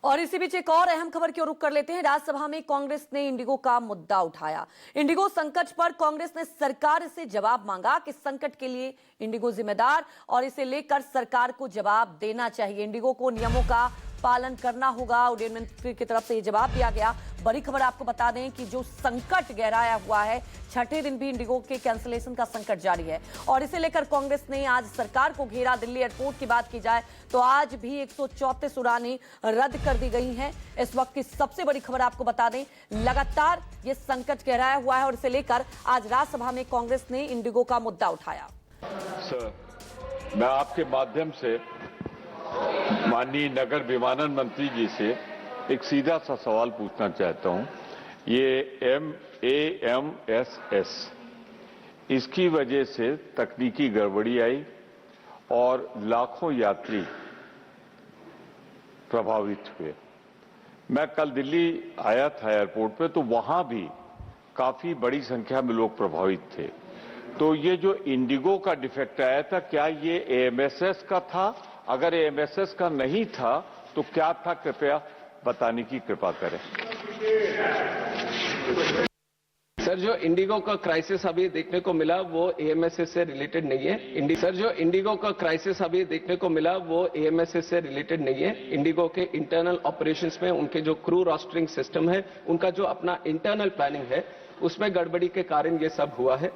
और इसी बीच एक और अहम खबर की ओर रुख कर लेते हैं। राज्यसभा में कांग्रेस ने इंडिगो का मुद्दा उठाया। इंडिगो संकट पर कांग्रेस ने सरकार से जवाब मांगा कि संकट के लिए इंडिगो जिम्मेदार और इसे लेकर सरकार को जवाब देना चाहिए। इंडिगो को नियमों का पालन करना होगा। उड्डयन मंत्री की तरफ से यह जवाब दिया गया। बड़ी खबर आपको बता दें कि जो संकट गहराया हुआ है, छठे दिन भी इंडिगो के कैंसिलेशन का संकट जारी है और इसे लेकर कांग्रेस ने आज सरकार को घेरा। दिल्ली एयरपोर्ट की बात की जाए तो आज भी 134 उड़ानें रद्द कर दी गई हैं। इस वक्त की सबसे बड़ी खबर आपको बता दें, लगातार ये संकट गहराया हुआ है और इसे लेकर आज राज्यसभा में कांग्रेस ने इंडिगो का मुद्दा उठाया। सर, मैं आपके माध्यम से माननीय नगर विमानन मंत्री जी से एक सीधा सा सवाल पूछना चाहता हूं। ये AMSS इसकी वजह से तकनीकी गड़बड़ी आई और लाखों यात्री प्रभावित हुए। मैं कल दिल्ली आया था एयरपोर्ट पे, तो वहां भी काफी बड़ी संख्या में लोग प्रभावित थे। तो ये जो इंडिगो का डिफेक्ट आया था, क्या ये AMSS का था? अगर AMSS का नहीं था तो क्या था, कृपया बताने की कृपा करें। सर, जो इंडिगो का क्राइसिस अभी देखने को मिला वो AMSS से रिलेटेड नहीं है। सर, जो इंडिगो का क्राइसिस अभी देखने को मिला वो AMSS से रिलेटेड नहीं है। इंडिगो के इंटरनल ऑपरेशंस में उनके जो क्रू रोस्टरिंग सिस्टम है, उनका जो अपना इंटरनल प्लानिंग है, उसमें गड़बड़ी के कारण ये सब हुआ है।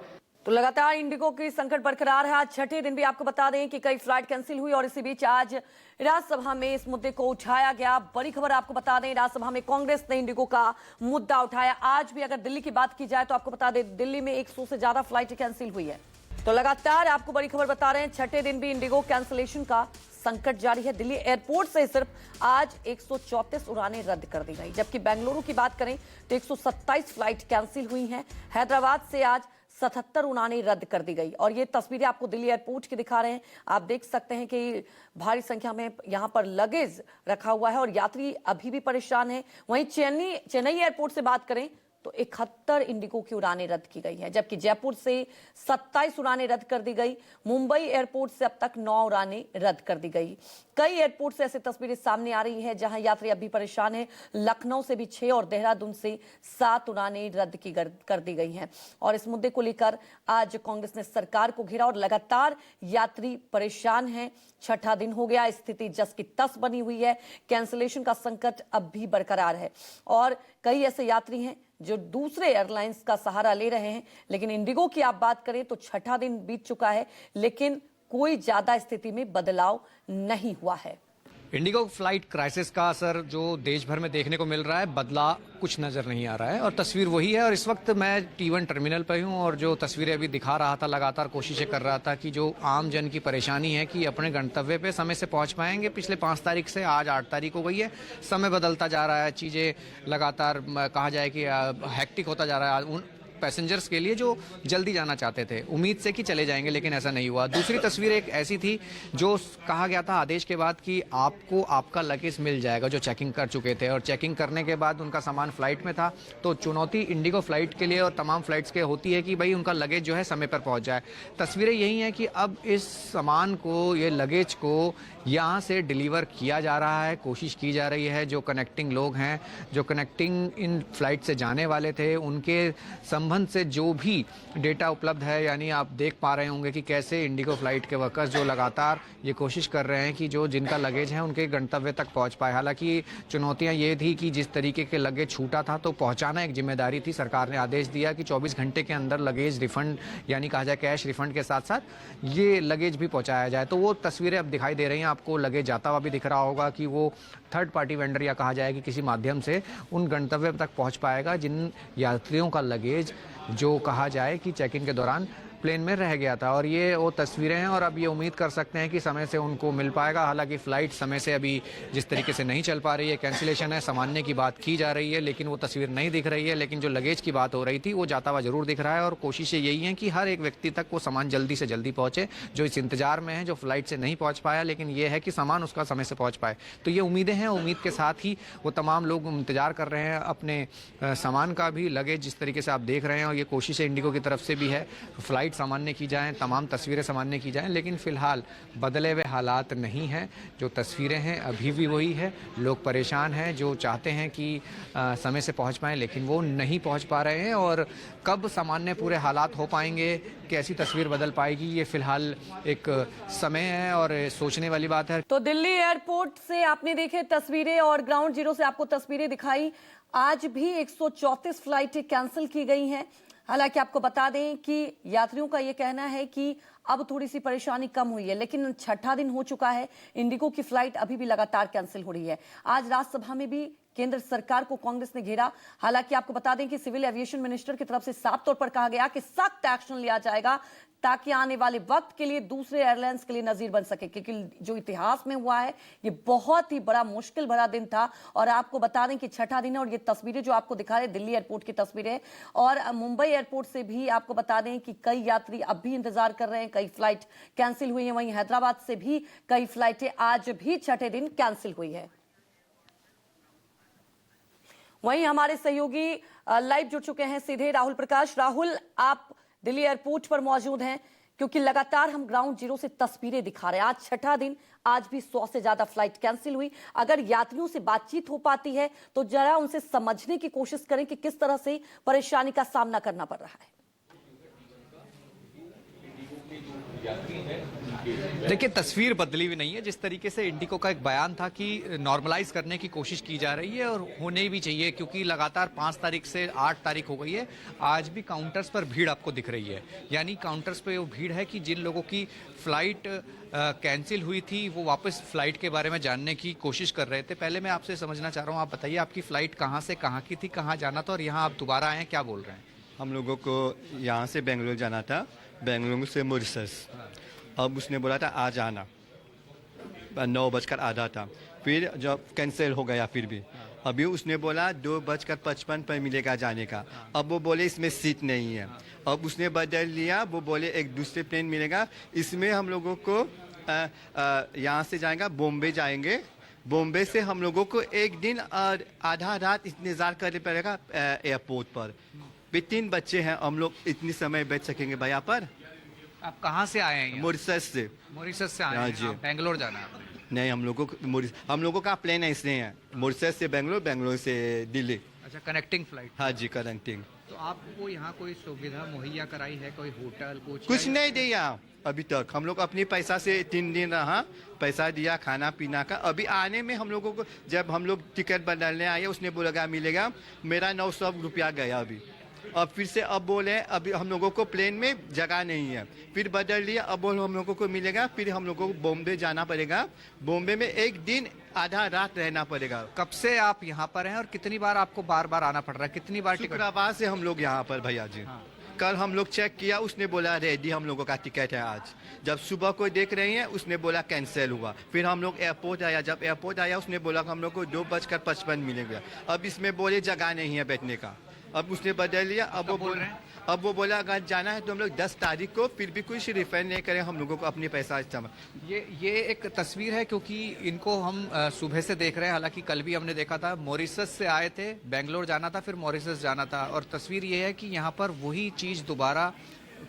तो लगातार इंडिगो की संकट बरकरार है। आज छठे दिन भी आपको बता दें कि कई फ्लाइट कैंसिल हुई और इसी बीच आज राज्यसभा में इस मुद्दे को उठाया गया। बड़ी खबर आपको बता दें, राज्यसभा में कांग्रेस ने इंडिगो का मुद्दा उठाया। आज भी अगर दिल्ली की बात की जाए तो आपको बता दें, दिल्ली में 100 से ज्यादा फ्लाइट कैंसिल हुई है। तो लगातार आपको बड़ी खबर बता रहे हैं, छठे दिन भी इंडिगो कैंसिलेशन का संकट जारी है। दिल्ली एयरपोर्ट से सिर्फ आज 134 उड़ानें रद्द कर दी गई, जबकि बेंगलुरु की बात करें तो 127 फ्लाइट कैंसिल हुई हैं। हैदराबाद से आज 77 उड़ानें रद्द कर दी गई और ये तस्वीरें आपको दिल्ली एयरपोर्ट की दिखा रहे हैं। आप देख सकते हैं कि भारी संख्या में यहां पर लगेज रखा हुआ है और यात्री अभी भी परेशान हैं। वहीं चेन्नई एयरपोर्ट से बात करें तो 71 इंडिगो की उड़ानें रद्द की गई हैं, जबकि जयपुर से 27 उड़ानें रद्द कर दी गई। मुंबई एयरपोर्ट से अब तक 9 उड़ानें रद्द कर दी गई। कई एयरपोर्ट से ऐसी तस्वीरें सामने आ रही हैं जहां यात्री अभी परेशान हैं। लखनऊ से भी 6 और देहरादून से 7 उड़ानें रद्द कर दी गई हैं और इस मुद्दे को लेकर आज कांग्रेस ने सरकार को घेरा और लगातार यात्री परेशान हैं। छठा दिन हो गया, स्थिति जस की तस बनी हुई है। कैंसिलेशन का संकट अब भी बरकरार है और कई ऐसे यात्री हैं जो दूसरे एयरलाइंस का सहारा ले रहे हैं। लेकिन इंडिगो की आप बात करें तो छठा दिन बीत चुका है, लेकिन कोई ज्यादा स्थिति में बदलाव नहीं हुआ है। इंडिगो फ्लाइट क्राइसिस का असर जो देश भर में देखने को मिल रहा है, बदला कुछ नजर नहीं आ रहा है और तस्वीर वही है। और इस वक्त मैं T1 टर्मिनल पर हूं और जो तस्वीरें अभी दिखा रहा था, लगातार कोशिशें कर रहा था कि जो आम जन की परेशानी है कि अपने गंतव्य पे समय से पहुंच पाएंगे। पिछले 5 तारीख से आज 8 तारीख हो गई है, समय बदलता जा रहा है, चीज़ें लगातार कहा जाए कि हैक्टिक होता जा रहा है उन पैसेंजर्स के लिए जो जल्दी जाना चाहते थे, उम्मीद से कि चले जाएंगे, लेकिन ऐसा नहीं हुआ। दूसरी तस्वीर एक ऐसी थी जो कहा गया था आदेश के बाद कि आपको आपका लगेज मिल जाएगा, जो चेकिंग कर चुके थे और चेकिंग करने के बाद उनका सामान फ्लाइट में था। तो चुनौती इंडिगो फ्लाइट के लिए और तमाम फ्लाइट्स के होती है कि भाई उनका लगेज जो है समय पर पहुंच जाए। तस्वीरें यही हैं कि अब इस सामान को, ये लगेज को यहाँ से डिलीवर किया जा रहा है, कोशिश की जा रही है। जो कनेक्टिंग लोग हैं, जो कनेक्टिंग इन फ्लाइट से जाने वाले थे, उनके संबंध से जो भी डेटा उपलब्ध है, यानी आप देख पा रहे होंगे कि कैसे इंडिगो फ्लाइट के वर्कर्स जो लगातार ये कोशिश कर रहे हैं कि जो जिनका लगेज है उनके गंतव्य तक पहुंच पाए। हालांकि चुनौतियां ये थी कि जिस तरीके के लगेज छूटा था तो पहुंचाना एक जिम्मेदारी थी। सरकार ने आदेश दिया कि 24 घंटे के अंदर लगेज रिफंड, यानी कहा जाए कैश रिफंड के साथ साथ ये लगेज भी पहुंचाया जाए। तो वो तस्वीरें अब दिखाई दे रही हैं आपको। लगेज जाता हुआ भी दिख रहा होगा कि वो थर्ड पार्टी वेंडर या कहा जाए कि किसी माध्यम से उन गंतव्य तक पहुंच पाएगा जिन यात्रियों का लगेज जो कहा जाए कि चेकिंग के दौरान प्लेन में रह गया था। और ये वो तस्वीरें हैं और अब ये उम्मीद कर सकते हैं कि समय से उनको मिल पाएगा। हालांकि फ्लाइट समय से अभी जिस तरीके से नहीं चल पा रही है, कैंसिलेशन है, सामान्य की बात की जा रही है, लेकिन वो तस्वीर नहीं दिख रही है। लेकिन जो लगेज की बात हो रही थी वो जाता हुआ जरूर दिख रहा है और कोशिशें यही हैं कि हर एक व्यक्ति तक वो सामान जल्दी से जल्दी पहुंचे, जो इस इंतजार में है, जो फ्लाइट से नहीं पहुंच पाया, लेकिन ये है कि सामान उसका समय से पहुंच पाए। तो ये उम्मीदें हैं, उम्मीद के साथ ही वो तमाम लोग इंतजार कर रहे हैं अपने सामान का भी, लगेज जिस तरीके से आप देख रहे हैं। और ये कोशिशें इंडिगो की तरफ से भी है, फ्लाइट फ्लाइट सामान्य की जाएं, तमाम तस्वीरें सामान्य की जाएं, लेकिन फ़िलहाल बदले हुए हालात नहीं हैं। जो तस्वीरें हैं अभी भी वही है। लोग परेशान हैं, जो चाहते हैं कि समय से पहुंच पाएं, लेकिन वो नहीं पहुंच पा रहे हैं। और कब सामान्य पूरे हालात हो पाएंगे, कैसी तस्वीर बदल पाएगी, ये फ़िलहाल एक समय है और सोचने वाली बात है। तो दिल्ली एयरपोर्ट से आपने देखे तस्वीरें और ग्राउंड जीरो से आपको तस्वीरें दिखाई। आज भी 134 फ्लाइटें कैंसिल की गई हैं। हालांकि आपको बता दें कि यात्रियों का ये कहना है कि अब थोड़ी सी परेशानी कम हुई है, लेकिन छठा दिन हो चुका है, इंडिगो की फ्लाइट अभी भी लगातार कैंसिल हो रही है। आज राज्यसभा में भी केंद्र सरकार को कांग्रेस ने घेरा। हालांकि आपको बता दें कि सिविल एविएशन मिनिस्टर की तरफ से साफ तौर पर कहा गया कि सख्त एक्शन लिया जाएगा ताकि आने वाले वक्त के लिए दूसरे एयरलाइंस के लिए नजीर बन सके, क्योंकि जो इतिहास में हुआ है ये बहुत ही बड़ा मुश्किल भरा दिन था। और आपको बता दें कि छठा दिन है और ये तस्वीरें जो आपको दिखा रहे दिल्ली एयरपोर्ट की तस्वीरें, और मुंबई एयरपोर्ट से भी आपको बता दें कि कई यात्री अब भी इंतजार कर रहे हैं, कई फ्लाइट कैंसिल हुई है। वहीं हैदराबाद से भी कई फ्लाइटें आज भी छठे दिन कैंसिल हुई है। वहीं हमारे सहयोगी लाइव जुड़ चुके हैं सीधे, राहुल प्रकाश। राहुल, आप दिल्ली एयरपोर्ट पर मौजूद हैं, क्योंकि लगातार हम ग्राउंड जीरो से तस्वीरें दिखा रहे हैं। आज छठा दिन, आज भी 100 से ज्यादा फ्लाइट कैंसिल हुई। अगर यात्रियों से बातचीत हो पाती है तो जरा उनसे समझने की कोशिश करें कि किस तरह से परेशानी का सामना करना पड़ रहा है। देखिए, तस्वीर बदली हुई नहीं है। जिस तरीके से इंडिगो का एक बयान था कि नॉर्मलाइज करने की कोशिश की जा रही है और होने भी चाहिए, क्योंकि लगातार 5 तारीख से 8 तारीख हो गई है, आज भी काउंटर्स पर भीड़ आपको दिख रही है। यानी काउंटर्स पे वो भीड़ है कि जिन लोगों की फ्लाइट कैंसिल हुई थी वो वापस फ्लाइट के बारे में जानने की कोशिश कर रहे थे। पहले मैं आपसे समझना चाह रहा हूँ, आप बताइए आपकी फ्लाइट कहाँ से कहाँ की थी, कहाँ जाना था और यहाँ आप दोबारा आए हैं, क्या बोल रहे हैं? हम लोगों को यहाँ से बेंगलुरु जाना था, बेंगलुरु से मॉरिशस। अब उसने बोला था आज आना, 9:08 था। फिर जब कैंसिल हो गया, फिर भी अभी उसने बोला 2:55 पर मिलेगा जाने का। अब वो बोले इसमें सीट नहीं है। अब उसने बदल लिया, वो बोले एक दूसरे प्लेन मिलेगा। इसमें हम लोगों को यहाँ से जाएगा, बॉम्बे जाएंगे। बॉम्बे से हम लोगों को एक दिन और आधा रात इंतजार करना पड़ेगा एयरपोर्ट पर। भी 3 बच्चे हैं, हम लोग इतनी समय बैठ सकेंगे भैया पर? आप कहाँ से आए हैं? मॉरिशस से। मॉरिशस से आए हाँ हैं? जी। आप बेंगलोर जाना है? नहीं, हम लोगों का प्लेन ऐसे है, मॉरिशस से बेंगलोर, बेंगलोर से दिल्ली। अच्छा, कनेक्टिंग फ्लाइट। हाँ जी, कनेक्टिंग। तो आपको यहाँ कोई सुविधा मुहैया कराई है, कोई होटल कुछ नहीं दिया अभी तक। हम लोग अपनी पैसा से 3 दिन रहा, पैसा दिया खाना पीना का। अभी आने में हम लोगों को, जब हम लोग टिकट बदलने आए, उसने बोला मिलेगा, मेरा 900 रुपया गया अभी। अब फिर से अब बोले अभी हम लोगों को प्लेन में जगह नहीं है, फिर बदल लिया। अब बोल हम लोगों को मिलेगा, फिर हम लोगों को बॉम्बे जाना पड़ेगा। बॉम्बे में एक दिन आधा रात रहना पड़ेगा। कब से आप यहाँ पर हैं और कितनी बार आपको बार बार आना पड़ रहा है? कितनी बार टिकट? शुक्रवार से हम लोग यहाँ पर भैया जी। हाँ। कल हम लोग चेक किया, उसने बोला रेडी हम लोगों का टिकट है आज। जब सुबह को देख रहे हैं, उसने बोला कैंसिल हुआ। फिर हम लोग एयरपोर्ट आया, जब एयरपोर्ट आया उसने बोला हम लोग को 2:55 मिलेगा। अब इसमें बोले जगह नहीं है बैठने का। अब उसने बदल लिया। अब वो बोला अगर जाना है तो हम लोग 10 तारीख को, फिर भी कुछ रिफंड नहीं करें हम लोगों को अपने पैसा इस्तेमाल। ये एक तस्वीर है, क्योंकि इनको हम सुबह से देख रहे हैं। हालांकि कल भी हमने देखा था, मॉरिशस से आए थे, बेंगलोर जाना था, फिर मॉरिशस जाना था। और तस्वीर ये है कि यहाँ पर वही चीज़ दोबारा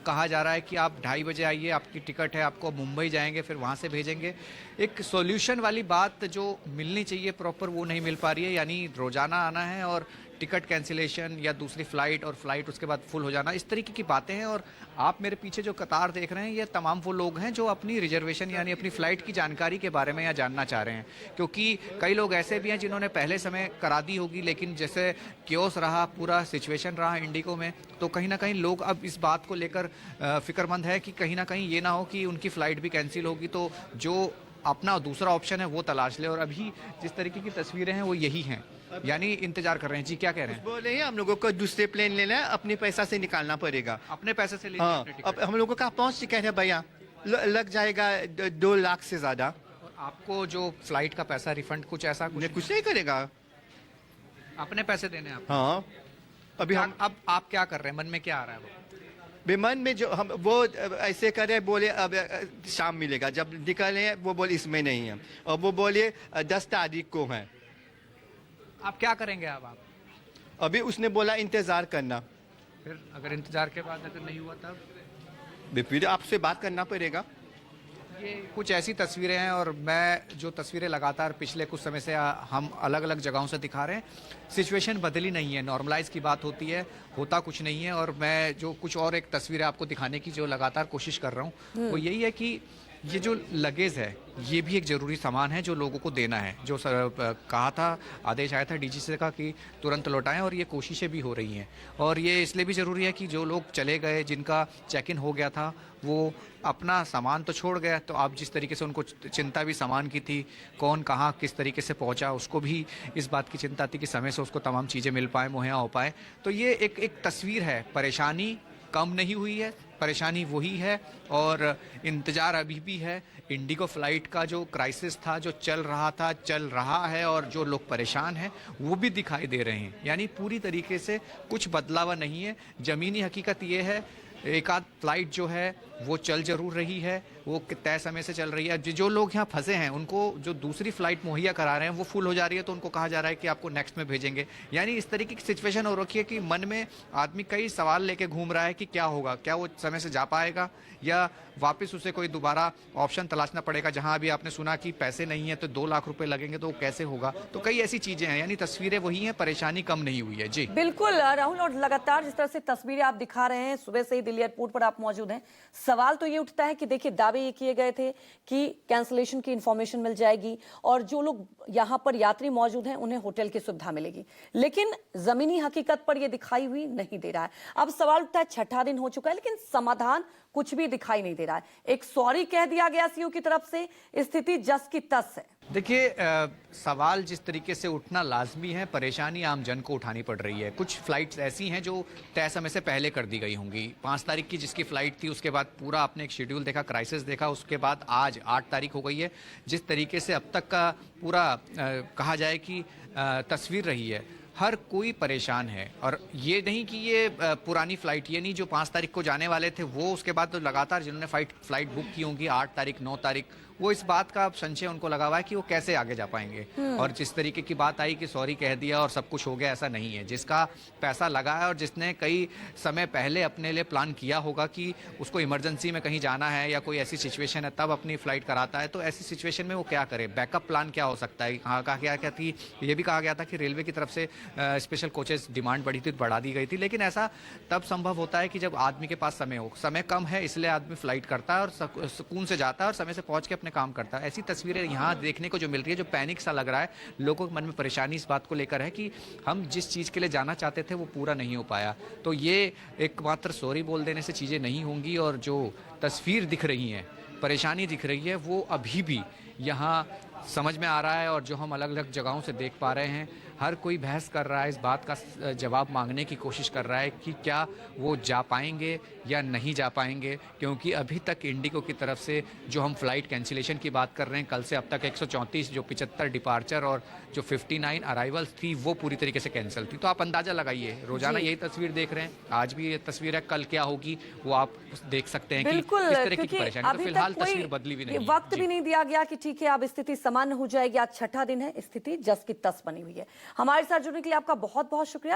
कहा जा रहा है कि आप 2:30 बजे आइए, आपकी टिकट है, आपको मुंबई जाएंगे, फिर वहाँ से भेजेंगे। एक सॉल्यूशन वाली बात जो मिलनी चाहिए प्रॉपर, वो नहीं मिल पा रही है। यानी रोजाना आना है और टिकट कैंसिलेशन या दूसरी फ्लाइट, और फ्लाइट उसके बाद फुल हो जाना, इस तरीके की बातें हैं। और आप मेरे पीछे जो कतार देख रहे हैं, ये तमाम वो लोग हैं जो अपनी रिजर्वेशन यानी अपनी फ़्लाइट की जानकारी के बारे में यहाँ जानना चाह रहे हैं। क्योंकि कई लोग ऐसे भी हैं जिन्होंने पहले समय करा दी होगी, लेकिन जैसे क्योस रहा, पूरा सिचुएशन रहा इंडिगो में, तो कहीं ना कहीं लोग अब इस बात को लेकर फिक्रमंद है कि कहीं ना कहीं ये ना हो कि उनकी फ़्लाइट भी कैंसिल होगी, तो जो अपना दूसरा ऑप्शन है वो तलाश ले। और अभी जिस तरीके की तस्वीरें हैं वो यही हैं, यानी इंतजार कर रहे हैं। जी, क्या कह रहे हैं? बोले हम लोगों को दूसरे प्लेन लेना है, अपने पैसा से निकालना पड़ेगा। अपने पैसे से लीजिए हाँ, अपने टिकट। अब हम लोगों का 5 टिकट है भैया, लग जाएगा 2 लाख से ज्यादा। और आपको जो फ्लाइट का पैसा रिफंड कुछ ऐसा कुछ नहीं करेगा, अपने पैसे देने हैं आप? हाँ। अभी हम अब आप क्या कर रहे हैं? मन में क्या आ रहा है? वो विमान में जो हम वो ऐसे करे, बोले अब शाम मिलेगा। जब निकले वो बोले इसमें नहीं है, और वो बोले 10 तारीख को है। आप क्या करेंगे अब आप? अभी उसने बोला इंतजार करना। फिर अगर इंतजार के बाद अगर नहीं हुआ तब? फिर आपसे बात करना पड़ेगा। ये कुछ ऐसी तस्वीरें हैं और मैं जो तस्वीरें लगातार पिछले कुछ समय से हम अलग अलग जगहों से दिखा रहे हैं, सिचुएशन बदली नहीं है, नॉर्मलाइज की बात होती है, होता कुछ नहीं है। और मैं जो कुछ और एक तस्वीर आपको दिखाने की जो लगातार कोशिश कर रहा हूँ वो यही है कि ये जो लगेज है ये भी एक ज़रूरी सामान है जो लोगों को देना है। जो कहा था, आदेश आया था डीजी से का कि तुरंत लौटाएं, और ये कोशिशें भी हो रही हैं। और ये इसलिए भी ज़रूरी है कि जो लोग चले गए, जिनका चेक इन हो गया था, वो अपना सामान तो छोड़ गया, तो आप जिस तरीके से उनको चिंता भी सामान की थी, कौन कहाँ किस तरीके से पहुंचा, उसको भी इस बात की चिंता थी कि समय से उसको तमाम चीज़ें मिल पाए, मुहैया हो पाए। तो ये एक तस्वीर है, परेशानी कम नहीं हुई है, परेशानी वही है और इंतज़ार अभी भी है। इंडिगो फ्लाइट का जो क्राइसिस था, जो चल रहा था, चल रहा है, और जो लोग परेशान हैं वो भी दिखाई दे रहे हैं। यानी पूरी तरीके से कुछ बदलावा नहीं है। ज़मीनी हकीकत ये है, एक आध फ्लाइट जो है वो चल जरूर रही है, वो तय समय से चल रही है। जो लोग यहाँ फंसे हैं उनको जो दूसरी फ्लाइट मुहैया करा रहे हैं वो फुल हो जा रही है, तो उनको कहा जा रहा है कि आपको नेक्स्ट में भेजेंगे। यानी इस तरीके की सिचुएशन हो रखी है कि मन में आदमी कई सवाल लेके घूम रहा है कि क्या होगा, क्या वो समय से जा पाएगा या वापस उसे कोई दोबारा ऑप्शन तलाशना पड़ेगा। जहां अभी आपने सुना कि पैसे नहीं है तो 2 लाख रुपए लगेंगे, तो वो कैसे होगा। तो कई ऐसी चीजें हैं, यानी तस्वीरें वही हैं, परेशानी कम नहीं हुई है। जी बिल्कुल राहुल, और लगातार जिस तरह से तस्वीरें आप दिखा रहे हैं, सुबह से ही दिल्ली एयरपोर्ट पर आप मौजूद हैं, सवाल तो ये उठता है कि देखिए दावे ये किए गए थे कि कैंसिलेशन की इंफॉर्मेशन मिल जाएगी और जो लोग यहां पर यात्री मौजूद हैं उन्हें होटल की सुविधा मिलेगी, लेकिन जमीनी हकीकत पर यह दिखाई हुई नहीं दे रहा है। अब सवाल उठता है, छठा दिन हो चुका है लेकिन समाधान कुछ भी दिखाई नहीं दे रहा है। एक सॉरी कह दिया गया सीओ की तरफ से, स्थिति जस की तस है। देखिए, सवाल जिस तरीके से उठना लाजमी है, परेशानी आम जन को उठानी पड़ रही है। कुछ फ्लाइट्स ऐसी हैं जो तय समय से पहले कर दी गई होंगी। 5 तारीख की जिसकी फ्लाइट थी, उसके बाद पूरा आपने एक शेड्यूल देखा, क्राइसिस देखा, उसके बाद आज 8 तारीख हो गई है। जिस तरीके से अब तक का पूरा कहा जाए कि तस्वीर रही है, हर कोई परेशान है। और ये नहीं कि ये पुरानी फ्लाइट, ये नहीं जो 5 तारीख को जाने वाले थे वो, उसके बाद तो लगातार जिन्होंने फ्लाइट बुक की होंगी 8 तारीख 9 तारीख, वो इस बात का संशय उनको लगा हुआ है कि वो कैसे आगे जा पाएंगे। और जिस तरीके की बात आई कि सॉरी कह दिया और सब कुछ हो गया, ऐसा नहीं है। जिसका पैसा लगा है और जिसने कई समय पहले अपने लिए प्लान किया होगा कि उसको इमरजेंसी में कहीं जाना है या कोई ऐसी सिचुएशन है, तब अपनी फ्लाइट कराता है, तो ऐसी सिचुएशन में वो क्या करे, बैकअप प्लान क्या हो सकता है। कहा गया थी, ये भी कहा गया था कि रेलवे की तरफ से स्पेशल कोचेस डिमांड बढ़ी थी, बढ़ा दी गई थी, लेकिन ऐसा तब संभव होता है कि जब आदमी के पास समय हो। समय कम है इसलिए आदमी फ्लाइट करता है और सुकून से जाता है और समय से पहुंच के अपने काम करता है। ऐसी तस्वीरें यहाँ देखने को जो मिल रही है, जो पैनिक सा लग रहा है, लोगों के मन में परेशानी इस बात को लेकर है कि हम जिस चीज़ के लिए जाना चाहते थे वो पूरा नहीं हो पाया। तो ये एकमात्र सॉरी बोल देने से चीज़ें नहीं होंगी। और जो तस्वीर दिख रही है, परेशानी दिख रही है, वो अभी भी यहाँ समझ में आ रहा है। और जो हम अलग अलग जगहों से देख पा रहे हैं, हर कोई बहस कर रहा है, इस बात का जवाब मांगने की कोशिश कर रहा है कि क्या वो जा पाएंगे या नहीं जा पाएंगे। क्योंकि अभी तक इंडिगो की तरफ से जो हम फ्लाइट कैंसिलेशन की बात कर रहे हैं, कल से अब तक 134 जो 75 डिपार्चर और जो 59 अराइवल्स थी वो पूरी तरीके से कैंसिल थी। तो आप अंदाज़ा लगाइए, रोजाना यही तस्वीर देख रहे हैं, आज भी ये तस्वीर है, कल क्या होगी वो आप देख सकते हैं कि इस तरह की परेशानी। तो फिलहाल तस्वीर बदली भी नहीं, वक्त भी नहीं दिया गया कि ठीक है अब स्थिति सामान्य हो जाएगी। आज छठा दिन है, स्थिति जस की तस बनी हुई है। हमारे साथ जुड़ने के लिए आपका बहुत बहुत शुक्रिया।